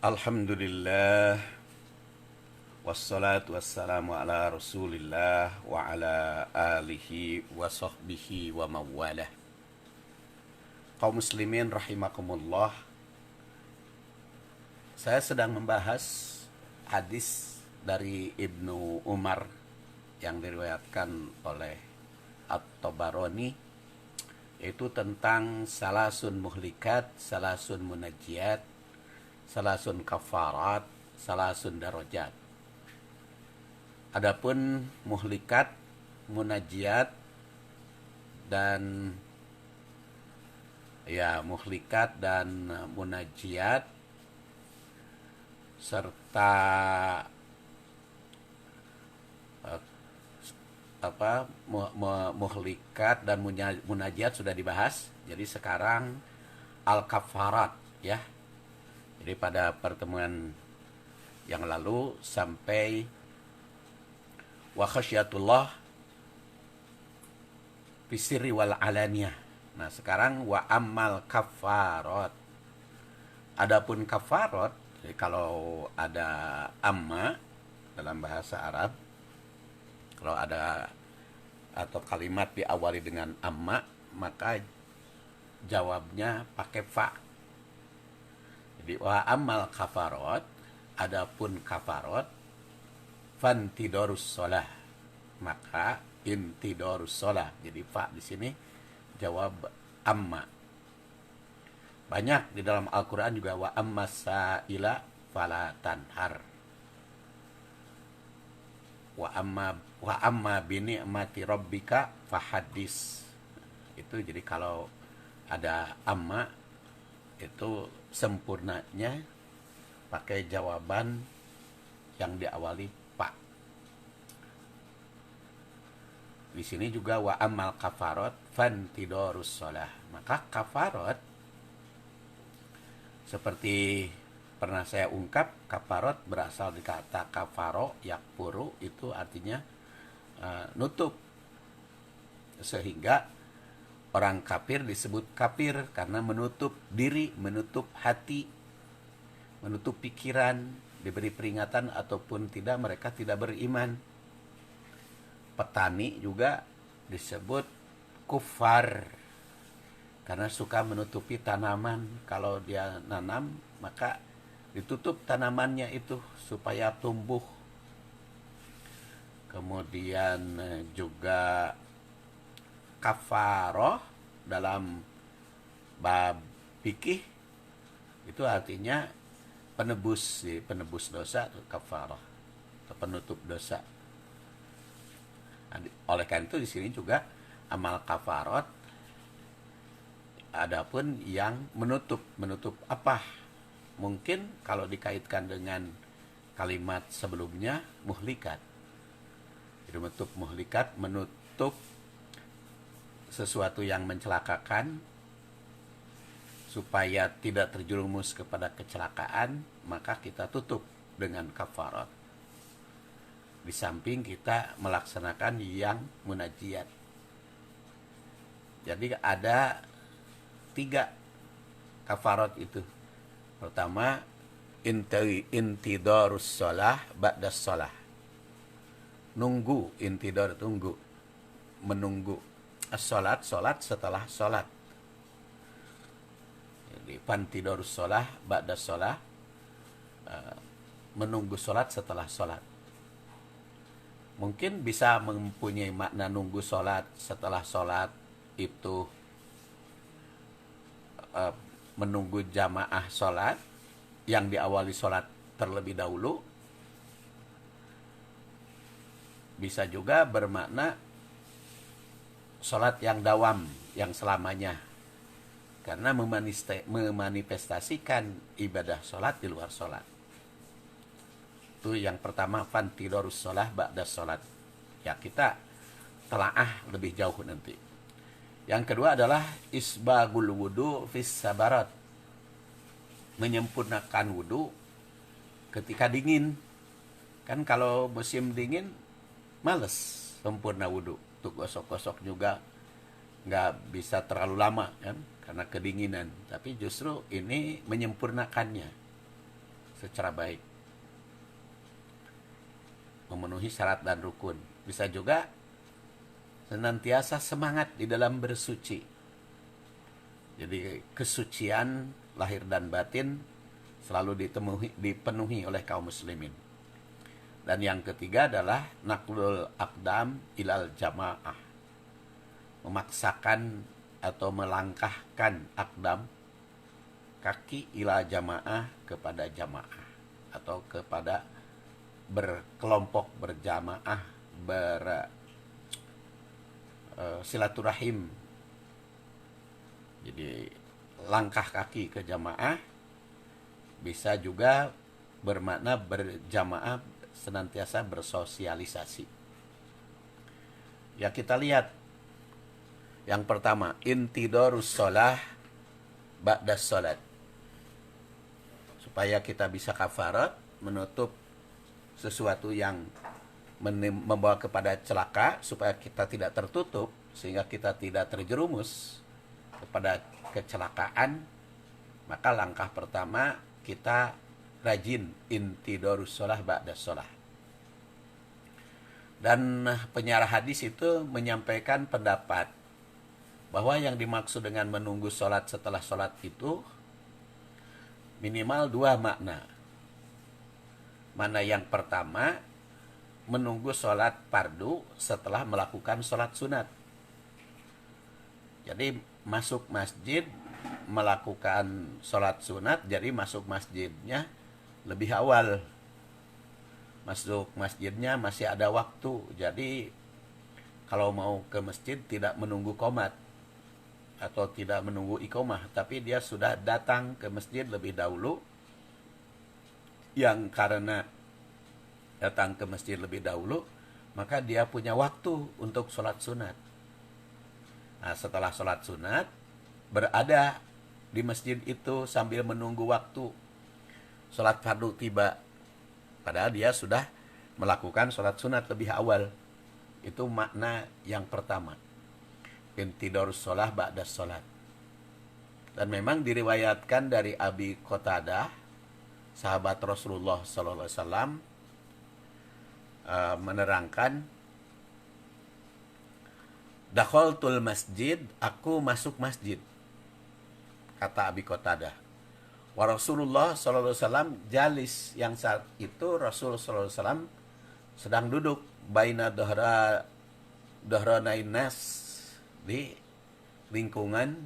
Alhamdulillah wassalatu wassalamu ala Rasulillah wa ala alihi wa sahbihi wa mawalah. Kaum muslimin rahimakumullah. Saya sedang membahas hadis dari Ibnu Umar yang diriwayatkan oleh At-Tabarani, yaitu tentang salasun muhlikat, salasun munajjiyat, salasun kafarat, salasun darajat. Adapun muhlikat, munajjiyat dan munajjiyat serta muhlikat dan munajjiyat sudah dibahas. Jadi sekarang al-kafarat ya. Jadi pada pertemuan yang lalu sampai wa khasyatullah fisirri wal alaniyah. Nah, sekarang wa ammal kafarat. Adapun kafarat, jadi kalau ada amma dalam bahasa Arab, kalau ada atau kalimat diawali dengan amma, maka jawabnya pakai fa. Jadi wa ammal kafarat, adapun kafarat, fantidorus sholah, maka intidorus sholah. Jadi fa di sini jawab amma. Banyak di dalam Al-Quran juga wa amma sa'ila fala tanhar. Wa amma bini'mati rabbika fahadis. Itu jadi kalau ada amma itu sempurnanya pakai jawaban yang diawali pak. Di sini juga wa amal kafarat fantidorus sholah. Maka kafarat seperti pernah saya ungkap, kafarat berasal dari kata kafaro yakfuru, itu artinya nutup. Sehingga orang kafir disebut kafir karena menutup diri, menutup hati, menutup pikiran, diberi peringatan ataupun tidak, mereka tidak beriman. Petani juga disebut kufar karena suka menutupi tanaman. Kalau dia nanam, maka ditutup tanamannya itu supaya tumbuh. Kemudian juga kafaroh dalam bab fikih itu artinya penebus dosa, kafarah atau penutup dosa. Oleh karena itu di sini juga amal kafarat, adapun yang menutup apa? Mungkin kalau dikaitkan dengan kalimat sebelumnya muhlikat. Jadi menutup sesuatu yang mencelakakan supaya tidak terjerumus kepada kecelakaan, maka kita tutup dengan kafarat. Di samping kita melaksanakan yang munajjiyat. Jadi ada 3 kafarat itu. Pertama, intidarus sholah ba'das sholah. Menunggu. Sholat setelah sholat. Jadi fantidarus sholah ba'das sholah, menunggu sholat setelah sholat. Mungkin bisa mempunyai makna nunggu sholat setelah sholat itu menunggu jamaah sholat yang diawali sholat terlebih dahulu. Bisa juga bermakna sholat yang dawam, yang selamanya, karena memanifestasikan ibadah sholat di luar sholat. Itu yang pertama, fantidorus sholah ba'das sholat. Ya, kita telaah lebih jauh nanti. Yang kedua adalah isbagul wudu fis sabarat. Menyempurnakan wudu ketika dingin. Kan kalau musim dingin males sempurna wudu. Untuk gosok-gosok juga nggak bisa terlalu lama kan karena kedinginan. Tapi justru ini menyempurnakannya. secara baik, memenuhi syarat dan rukun. Bisa juga senantiasa semangat di dalam bersuci. Jadi kesucian lahir dan batin selalu dipenuhi oleh kaum muslimin. Dan yang ketiga adalah naqlul aqdam ilal jamaah. Memaksakan atau melangkahkan aqdam, kaki, ila jamaah, kepada jamaah atau kepada berkelompok, berjamaah, silaturahim. Jadi langkah kaki ke jamaah bisa juga bermakna berjamaah, senantiasa bersosialisasi. Ya, kita lihat yang pertama, intidorus sholah ba'das sholat. Supaya kita bisa kafarat, menutup sesuatu yang membawa kepada celaka, supaya kita tidak tertutup, sehingga kita tidak terjerumus kepada kecelakaan. Maka langkah pertama, kita rajin intidorus sholah ba'das sholah. Dan penyarah hadis itu menyampaikan pendapat bahwa yang dimaksud dengan menunggu sholat setelah sholat itu minimal dua makna. Mana yang pertama, menunggu sholat fardu setelah melakukan sholat sunat. Jadi masuk masjid melakukan sholat sunat, jadi masuk masjidnya lebih awal. Masuk masjidnya masih ada waktu. Jadi kalau mau ke masjid tidak menunggu qomat atau tidak menunggu iqomah, tapi dia sudah datang ke masjid lebih dahulu. Yang karena datang ke masjid lebih dahulu, maka dia punya waktu untuk sholat sunat. Nah, setelah sholat sunat, berada di masjid itu sambil menunggu waktu sholat fardu tiba. Padahal dia sudah melakukan sholat sunat lebih awal. Itu makna yang pertama. Intidorus sholah ba'das sholat. Dan memang diriwayatkan dari Abi Qatadah, sahabat Rasulullah SAW, menerangkan, dakhaltul masjid, aku masuk masjid. Kata Abi Qatadah. Wa Rasulullah SAW jalis, yang saat itu Rasul SAW sedang duduk baina dohronain nas, di lingkungan,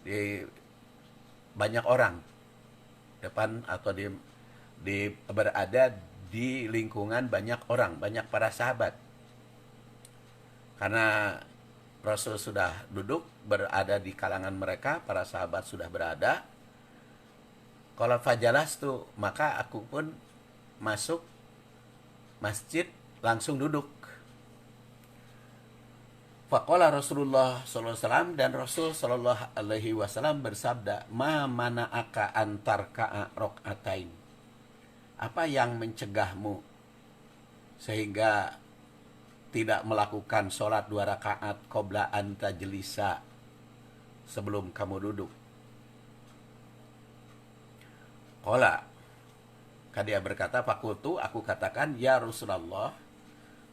di banyak orang, depan atau berada di lingkungan banyak orang, banyak para sahabat. Karena Rasul sudah duduk berada di kalangan mereka, para sahabat sudah berada. Kalau fajalastu, maka aku pun masuk masjid langsung duduk. Faqala Rasulullah SAW, dan Rasul SAW bersabda, ma mana'aka antarka'a rok'atain. Apa yang mencegahmu sehingga tidak melakukan sholat 2 rakaat qabla an tajlisa, sebelum kamu duduk? Qala, dia berkata, fakultu, aku katakan, ya Rasulullah,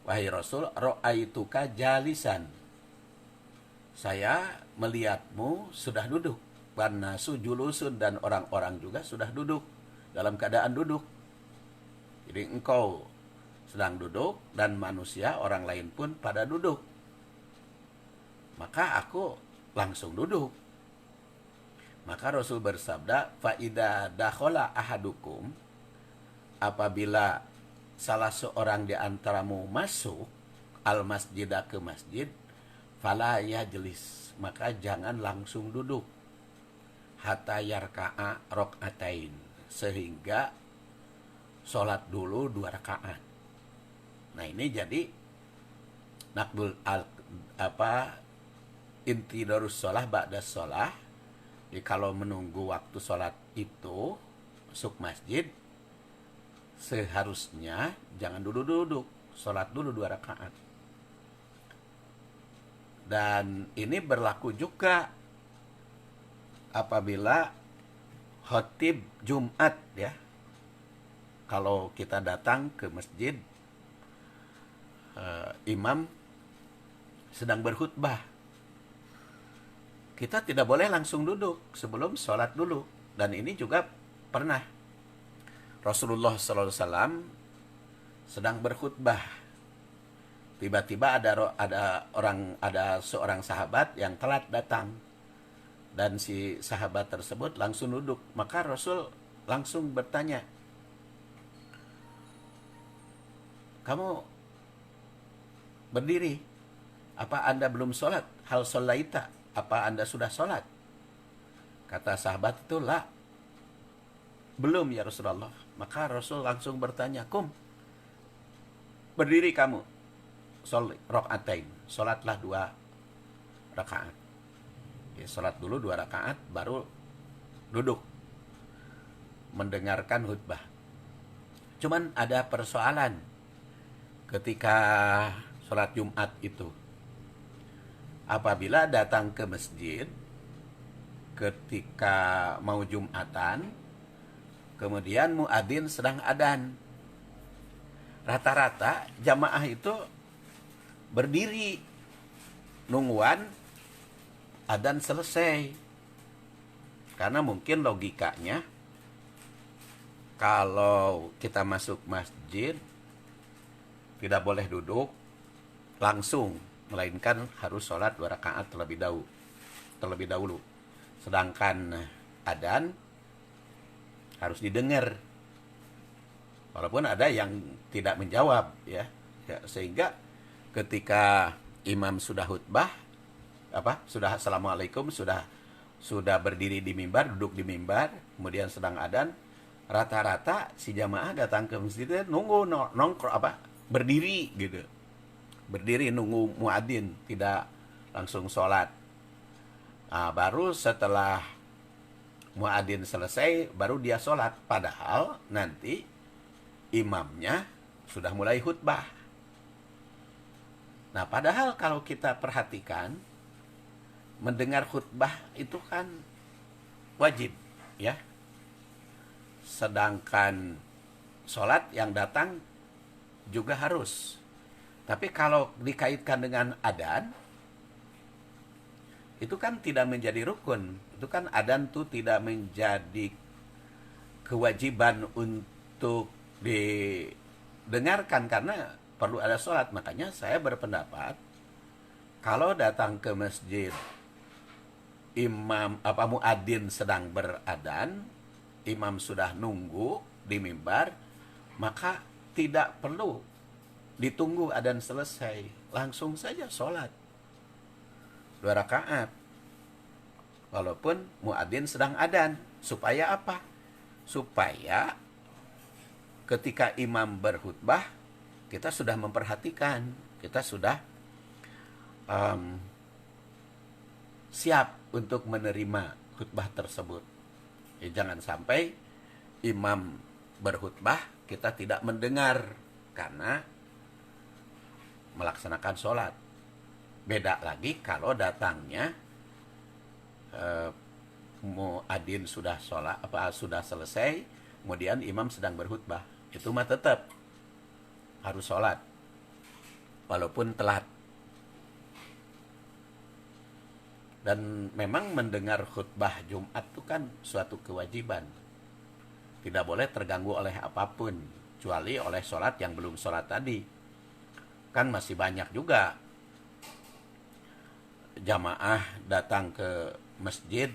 wahai Rasul, ra'aituka jalisan, saya melihatmu sudah duduk, wan nasu julusun, dan orang-orang juga sudah duduk, dalam keadaan duduk. Jadi engkau sedang duduk dan manusia orang lain pun pada duduk, maka aku langsung duduk. Maka Rasul bersabda, fa'idha dakhala ahadukum, apabila salah seorang di antaramu masuk al-masjidah, ke masjid, fala yajlis, maka jangan langsung duduk, hatta yarka'a rok'atain, sehingga sholat dulu 2 rakaat. Nah, ini jadi nakbul intidorus sholah ba'das sholah. Jadi kalau menunggu waktu sholat itu masuk masjid, seharusnya jangan duduk-duduk, sholat dulu 2 rakaat. Dan ini berlaku juga apabila khotib Jumat, ya. kalau kita datang ke masjid, imam sedang berkhutbah, kita tidak boleh langsung duduk sebelum sholat dulu. Dan ini juga pernah Rasulullah SAW sedang berkhutbah, tiba-tiba ada seorang sahabat yang telat datang, dan si sahabat tersebut langsung duduk. Maka Rasul langsung bertanya, kamu berdiri, apa Anda belum sholat? Hal sholaita, apa Anda sudah sholat? Kata sahabat itu, la, belum ya Rasulullah. Maka Rasul langsung bertanya, kum, berdiri kamu, rokaatain, sholatlah 2 rakaat. Ya, sholat dulu 2 rakaat, baru duduk mendengarkan khutbah. Cuman ada persoalan ketika sholat Jumat itu. Apabila datang ke masjid ketika mau Jumatan, kemudian muadzin sedang adzan, rata-rata jamaah itu berdiri nungguan adzan selesai. Karena mungkin logikanya, kalau kita masuk masjid tidak boleh duduk langsung, melainkan harus sholat 2 rakaat terlebih dahulu. Sedangkan adzan harus didengar, walaupun ada yang tidak menjawab, ya, sehingga ketika imam sudah khutbah, sudah assalamualaikum, sudah berdiri di mimbar, duduk di mimbar, kemudian sedang adzan, rata-rata si jamaah datang ke masjid nunggu berdiri gitu, berdiri nunggu muadzin, tidak langsung sholat. Nah, baru setelah muadzin selesai baru dia sholat, padahal nanti imamnya sudah mulai khutbah. Nah, padahal kalau kita perhatikan, mendengar khutbah itu kan wajib, ya. Sedangkan sholat yang datang juga harus. Tapi kalau dikaitkan dengan adzan, itu kan tidak menjadi rukun. Itu kan adzan itu tidak menjadi kewajiban untuk didengarkan karena perlu ada sholat. Makanya saya berpendapat, kalau datang ke masjid muadzin sedang beradzan, imam sudah nunggu di mimbar, maka tidak perlu ditunggu adzan selesai, langsung saja sholat 2 rakaat walaupun muadzin sedang adzan. Supaya apa? Supaya ketika imam berkhutbah, kita sudah memperhatikan, kita sudah siap untuk menerima khutbah tersebut. Jangan sampai imam berkhutbah kita tidak mendengar karena melaksanakan sholat. Beda lagi kalau datangnya muadzin sudah sholat, sudah selesai, kemudian imam sedang berkhutbah, itu mah tetap harus sholat walaupun telat. Dan memang mendengar khutbah Jumat itu kan suatu kewajiban, tidak boleh terganggu oleh apapun, kecuali oleh sholat yang belum sholat tadi. Kan masih banyak juga jamaah datang ke masjid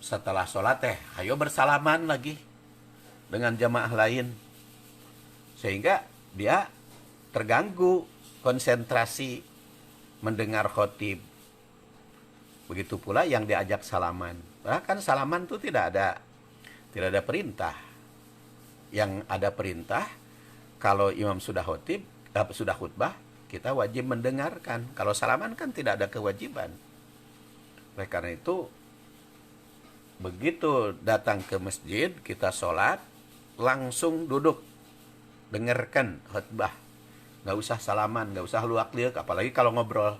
setelah sholat ayo bersalaman lagi dengan jamaah lain, sehingga dia terganggu konsentrasi mendengar khotib. Begitu pula yang diajak salaman. Bahkan salaman itu tidak ada perintah. Yang ada perintah, kalau imam sudah khutbah, kita wajib mendengarkan. Kalau salaman kan tidak ada kewajiban. Oleh karena itu, begitu datang ke masjid, kita sholat, langsung duduk, dengarkan khutbah. Nggak usah salaman, nggak usah luak-liuk, apalagi kalau ngobrol.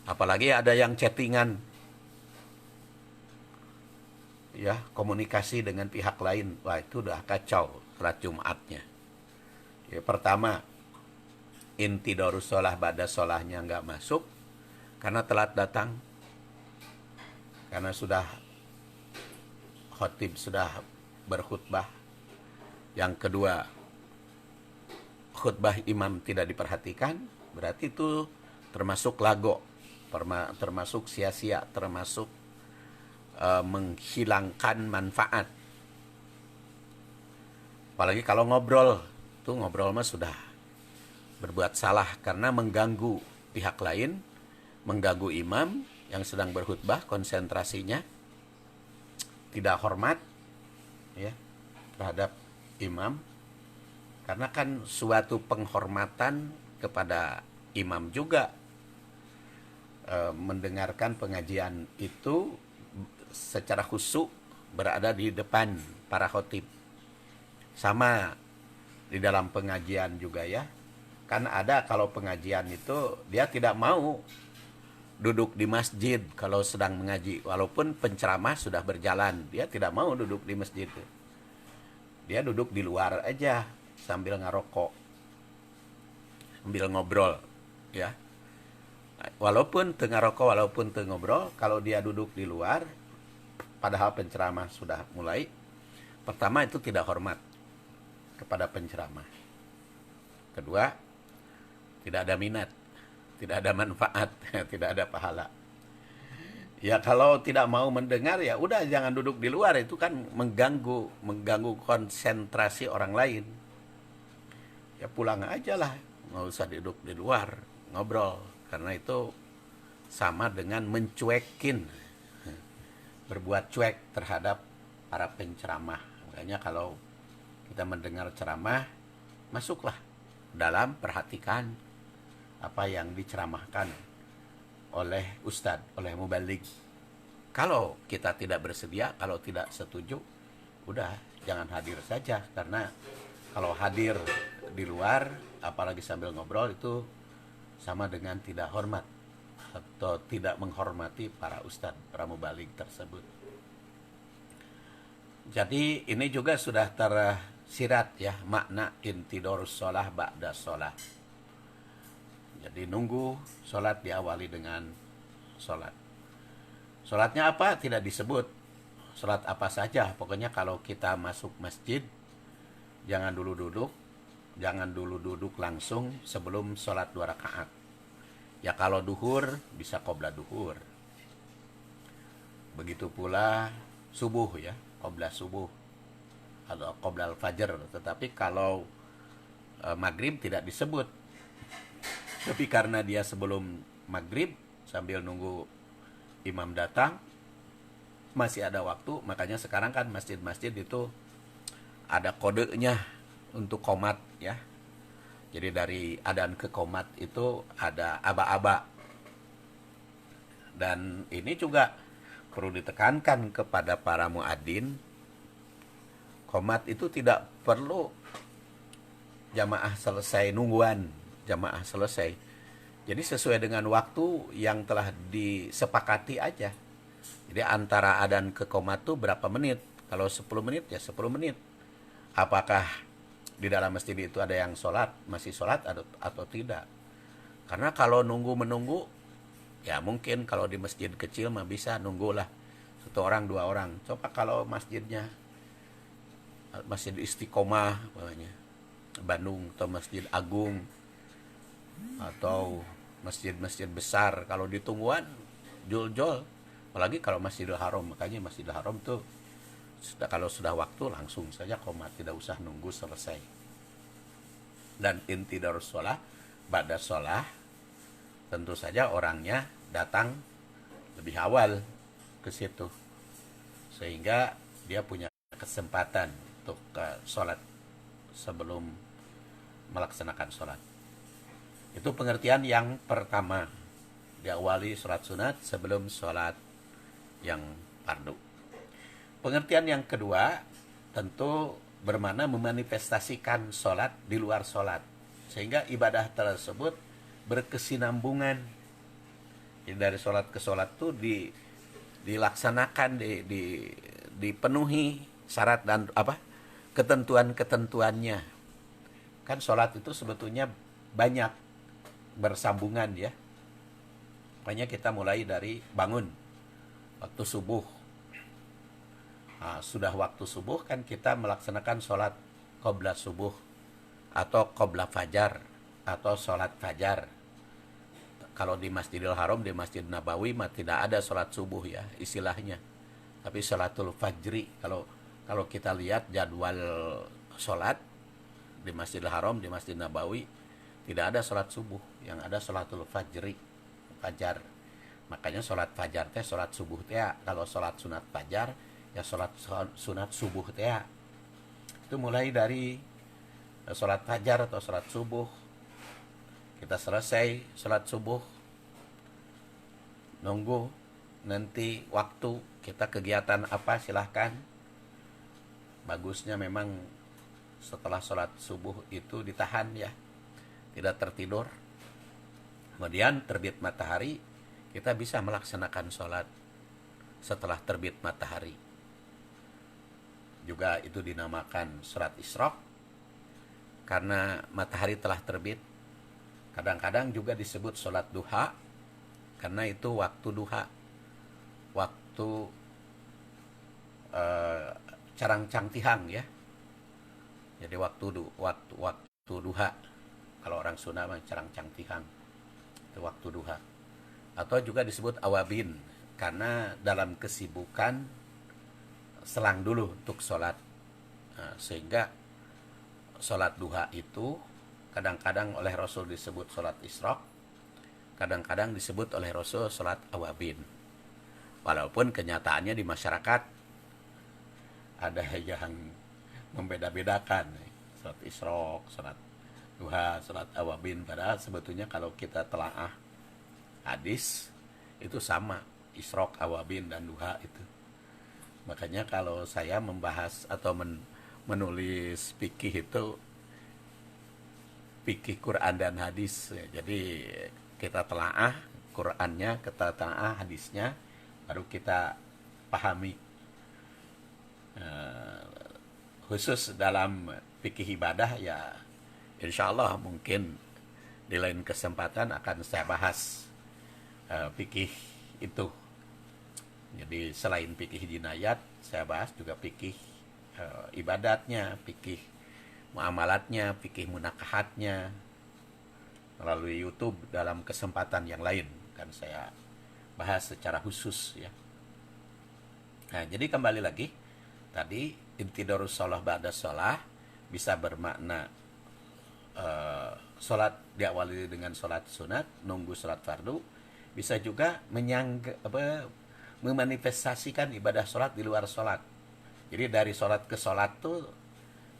Apalagi ada yang chattingan. ya komunikasi dengan pihak lain, wah itu udah kacau sholat Jumatnya. Ya, pertama, inti darus sholah ba'da sholahnya nggak masuk karena telat datang, karena sudah khotib sudah berkhutbah. Yang kedua, khutbah imam tidak diperhatikan, berarti itu termasuk lago, termasuk sia-sia, termasuk menghilangkan manfaat. Apalagi kalau ngobrol, tuh ngobrol mah sudah berbuat salah karena mengganggu pihak lain, mengganggu imam yang sedang berkhutbah, konsentrasinya, tidak hormat ya terhadap imam. Karena kan suatu penghormatan kepada imam juga mendengarkan pengajian itu secara khusyuk berada di depan para khotib. Sama di dalam pengajian juga ya. Kan ada kalau pengajian itu dia tidak mau duduk di masjid kalau sedang mengaji. Walaupun penceramah sudah berjalan, dia tidak mau duduk di masjid. Dia duduk di luar aja sambil ngerokok, sambil ngobrol ya. Walaupun tengah rokok, walaupun tengah ngobrol, kalau dia duduk di luar padahal penceramah sudah mulai, pertama itu tidak hormat kepada penceramah. Kedua, tidak ada minat, tidak ada manfaat, tidak ada pahala. Ya kalau tidak mau mendengar ya udah jangan duduk di luar, itu kan mengganggu konsentrasi orang lain. Ya pulang aja lah, nggak usah duduk di luar ngobrol, karena itu sama dengan mencuekin, berbuat cuek terhadap para penceramah. Makanya kalau kita mendengar ceramah, masuklah dalam, perhatikan apa yang diceramahkan oleh ustadz, oleh mubaligh. Kalau kita tidak bersedia, kalau tidak setuju, udah jangan hadir saja. Karena kalau hadir di luar, apalagi sambil ngobrol, itu sama dengan tidak hormat atau tidak menghormati para ustadz, para mubaligh tersebut. Jadi ini juga sudah tersirat ya makna intidorus sholah ba'da sholah. Jadi nunggu sholat diawali dengan sholat. Sholatnya apa? Tidak disebut. Sholat apa saja. Pokoknya kalau kita masuk masjid, jangan dulu duduk langsung sebelum sholat 2 rakaat. Ya kalau duhur, bisa qobla duhur. Begitu pula subuh ya, qobla subuh atau qobla al-fajr. Tetapi kalau maghrib tidak disebut. Tapi karena dia sebelum maghrib, sambil nunggu imam datang, masih ada waktu. Makanya sekarang kan masjid-masjid itu ada kodenya untuk qomat ya. Jadi dari adzan ke qomat itu ada aba-aba. Dan ini juga perlu ditekankan kepada para muadzin. Qomat itu tidak perlu jamaah selesai nungguan, jamaah selesai. Jadi sesuai dengan waktu yang telah disepakati aja. Jadi antara adzan ke qomat itu berapa menit? Kalau 10 menit ya 10 menit. Apakah di dalam masjid itu ada yang sholat, masih sholat atau tidak? Karena kalau nunggu-menunggu, ya mungkin kalau di masjid kecil mah bisa nunggulah 1 orang 2 orang. Coba kalau masjidnya Masjid Istiqomah namanya, Bandung, atau Masjid Agung, atau masjid-masjid besar, kalau ditungguan jol-jol. Apalagi kalau Masjidil Haram. Makanya Masjidil Haram tuh kalau sudah waktu langsung saja qomat, tidak usah nunggu selesai. Dan inti darus sholah ba'da sholah, tentu saja orangnya datang lebih awal ke situ, sehingga dia punya kesempatan untuk sholat sebelum melaksanakan sholat. Itu pengertian yang pertama, diawali sholat sunat sebelum sholat yang fardu. Pengertian yang kedua, tentu bermakna memanifestasikan sholat di luar sholat, sehingga ibadah tersebut berkesinambungan. Jadi dari sholat ke sholat itu dilaksanakan, dipenuhi syarat dan ketentuan-ketentuannya. Kan sholat itu sebetulnya banyak bersambungan ya. Makanya kita mulai dari bangun waktu subuh. Nah, sudah waktu subuh kan kita melaksanakan sholat qobla subuh atau qobla fajar atau sholat fajar. Kalau di Masjidil Haram, di Masjid Nabawi mah tidak ada sholat subuh ya istilahnya. Tapi sholatul fajri, kalau kita lihat jadwal sholat di Masjidil Haram, di Masjid Nabawi tidak ada sholat subuh, yang ada sholatul fajri, fajar. Makanya sholat fajar teh sholat subuh teh. Kalau sholat sunat fajar ya sholat sunat subuh teh. Itu mulai dari sholat fajar atau sholat subuh. Kita selesai sholat subuh, nunggu nanti waktu kita kegiatan apa silahkan. Bagusnya memang setelah sholat subuh itu ditahan ya, tidak tertidur. Kemudian terbit matahari, kita bisa melaksanakan sholat setelah terbit matahari. Juga itu dinamakan sholat isyraq karena matahari telah terbit. Kadang-kadang juga disebut sholat duha karena itu waktu duha, waktu carang-cang tihang ya. Jadi waktu duha. Kalau orang Sunda mah carang-cang tihang. Itu waktu duha. Atau juga disebut awabin karena dalam kesibukan selang dulu untuk sholat. Nah, sehingga sholat duha itu kadang-kadang oleh Rasul disebut sholat isyraq, kadang-kadang disebut oleh Rasul sholat awabin. Walaupun kenyataannya di masyarakat ada yang membeda-bedakan sholat isyraq, sholat duha, sholat awabin. Padahal sebetulnya kalau kita telaah hadis itu sama, isyraq, awabin, dan duha itu. Makanya kalau saya membahas atau menulis fikih itu fikih Quran dan hadis. Jadi kita telaah Qurannya, kita telaah hadisnya, baru kita pahami. Khusus dalam fikih ibadah ya insya Allah mungkin di lain kesempatan akan saya bahas fikih itu. Jadi selain fikih jinayat, saya bahas juga fikih ibadatnya, fikih muamalatnya, fikih munakahatnya melalui YouTube dalam kesempatan yang lain kan saya bahas secara khusus ya. Nah, jadi kembali lagi tadi intidorus sholah ba'da sholah bisa bermakna sholat diawali dengan sholat sunat, nunggu sholat fardu, bisa juga memanifestasikan ibadah sholat di luar sholat. Jadi dari sholat ke sholat tuh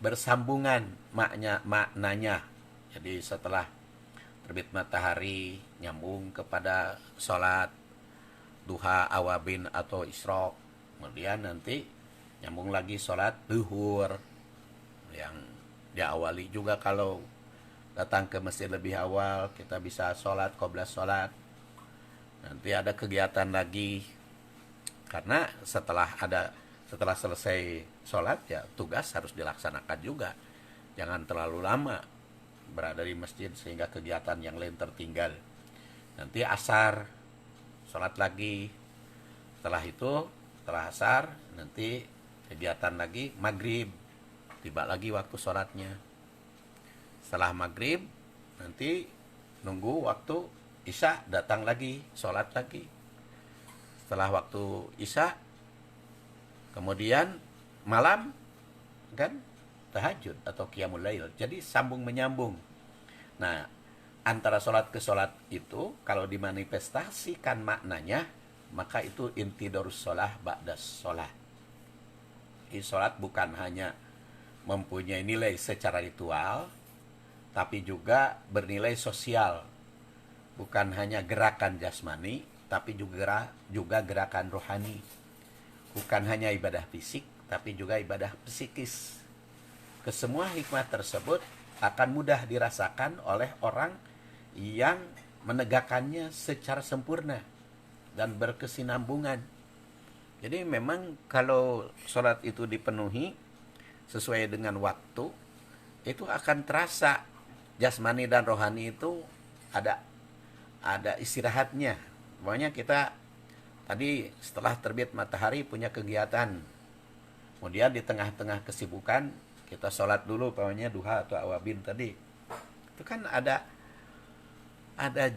bersambungan maknanya. Jadi setelah terbit matahari nyambung kepada sholat duha, awabin atau isyraq. Kemudian nanti nyambung lagi sholat duhur yang diawali juga kalau datang ke masjid lebih awal kita bisa sholat qobla sholat. Nanti ada kegiatan lagi karena setelah selesai sholat ya tugas harus dilaksanakan juga. Jangan terlalu lama berada di masjid sehingga kegiatan yang lain tertinggal. Nanti asar sholat lagi. Setelah asar nanti kegiatan lagi maghrib, tiba lagi waktu sholatnya. Setelah maghrib nanti nunggu waktu isya, datang lagi sholat lagi. Setelah waktu isya kemudian malam kan tahajud atau qiyamul lail. Jadi sambung menyambung. Nah, antara sholat ke sholat itu kalau dimanifestasikan maknanya, maka itu intidorus sholah ba'das sholah. Sholat bukan hanya mempunyai nilai secara ritual, tapi juga bernilai sosial. Bukan hanya gerakan jasmani, tapi juga gerakan rohani. Bukan hanya ibadah fisik, tapi juga ibadah psikis. Kesemua hikmah tersebut akan mudah dirasakan oleh orang yang menegakkannya secara sempurna dan berkesinambungan. Jadi memang kalau sholat itu dipenuhi sesuai dengan waktu, itu akan terasa jasmani dan rohani itu ada istirahatnya. Pokoknya kita tadi setelah terbit matahari punya kegiatan, kemudian di tengah-tengah kesibukan kita sholat dulu, pokoknya duha atau awabin tadi. Itu kan ada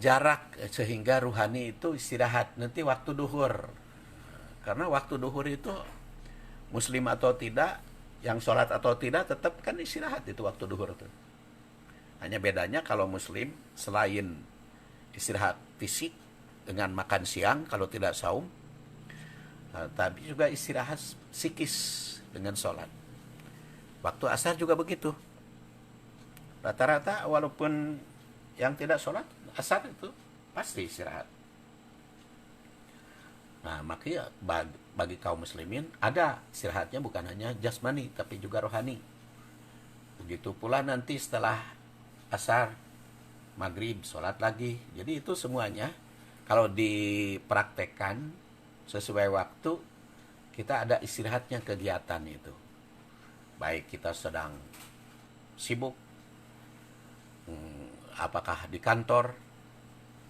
jarak sehingga ruhani itu istirahat nanti waktu duhur. Karena waktu duhur itu muslim atau tidak, yang sholat atau tidak, tetap kan istirahat itu waktu duhur itu. Hanya bedanya kalau muslim selain istirahat fisik dengan makan siang kalau tidak saum, tapi juga istirahat psikis dengan sholat. Waktu asar juga begitu. Rata-rata walaupun yang tidak sholat, asar itu pasti istirahat. Nah, makanya bagi kaum muslimin ada istirahatnya bukan hanya jasmani tapi juga rohani. Begitu pula nanti setelah asar, maghrib, sholat lagi. Jadi itu semuanya kalau dipraktekkan sesuai waktu, kita ada istirahatnya kegiatan itu. Baik kita sedang sibuk, apakah di kantor,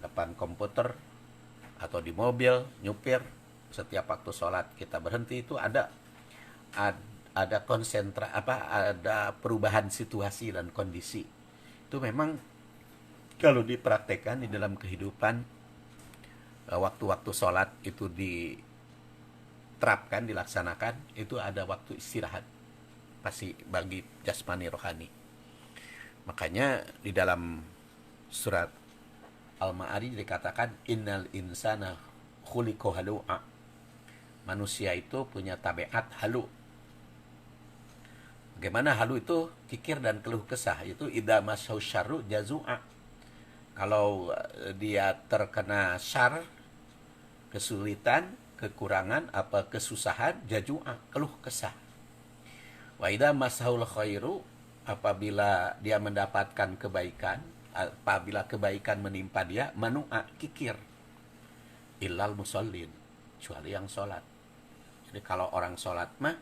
depan komputer, atau di mobil, nyupir, setiap waktu sholat kita berhenti, itu ada ada perubahan situasi dan kondisi. Itu memang kalau dipraktekkan di dalam kehidupan, waktu-waktu sholat itu diterapkan, dilaksanakan, itu ada waktu istirahat pasti bagi jasmani rohani. Makanya di dalam surat Al-Ma'arij dikatakan innal insana khuliqa halu'a. Manusia itu punya tabiat halu. Bagaimana halu itu? Kikir dan keluh kesah. Itu idza masau syarru jazu'a. Kalau dia terkena syar, kesulitan, kekurangan, apa kesusahan, jazu'a, keluh kesah. Wa idza masaul khairu, apabila dia mendapatkan kebaikan, apabila kebaikan menimpa dia, manu'a, kikir. Illal musallin, kecuali yang sholat. Jadi kalau orang sholat mah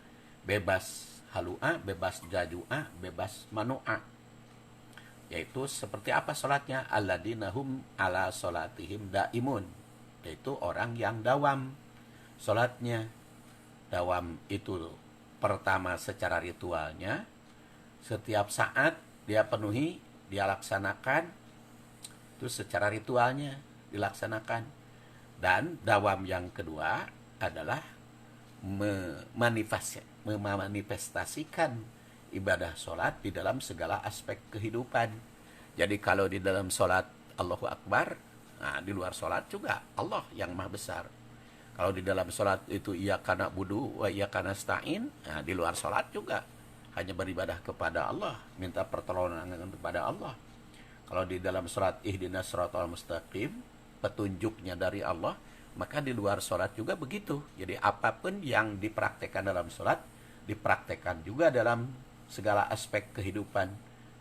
bebas halu'a, bebas jaju'a, bebas manu'a. Yaitu seperti apa sholatnya? Alladzina hum ala sholatihim daimun. Yaitu orang yang dawam sholatnya. Dawam itu pertama secara ritualnya, setiap saat dia penuhi, dia laksanakan, itu secara ritualnya dilaksanakan. Dan dawam yang kedua adalah memanifestasikan ibadah sholat di dalam segala aspek kehidupan. Jadi kalau di dalam sholat Allahu Akbar, nah di luar sholat juga Allah yang maha besar. Kalau di dalam sholat itu iyyaka na'budu wa iyyaka nasta'in, nah di luar sholat juga hanya beribadah kepada Allah, minta pertolongan kepada Allah. Kalau di dalam sholat ihdinas shiratal mustaqim, petunjuknya dari Allah, maka di luar sholat juga begitu. Jadi apapun yang dipraktekkan dalam sholat, dipraktekkan juga dalam segala aspek kehidupan.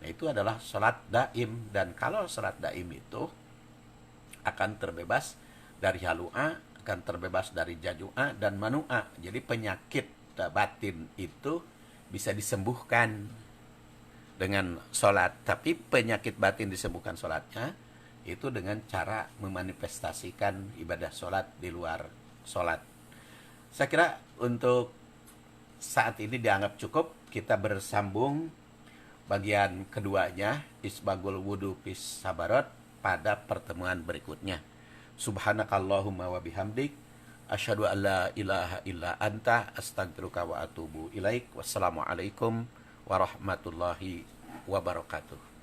Nah itu adalah sholat daim. Dan kalau sholat daim itu akan terbebas dari halu'a, akan terbebas dari jaju'a dan manu'a. Jadi penyakit batin itu bisa disembuhkan dengan sholat. Tapi penyakit batin disembuhkan sholatnya itu dengan cara memanifestasikan ibadah sholat di luar sholat. Saya kira untuk saat ini dianggap cukup. Kita bersambung bagian keduanya, isbagul wudu fis sabarat, pada pertemuan berikutnya. Subhanakallahumma wa bihamdik, asyhadu an la ilaha illa anta, astaghfiruka wa atubu ilaik. Wassalamualaikum warahmatullahi wabarakatuh.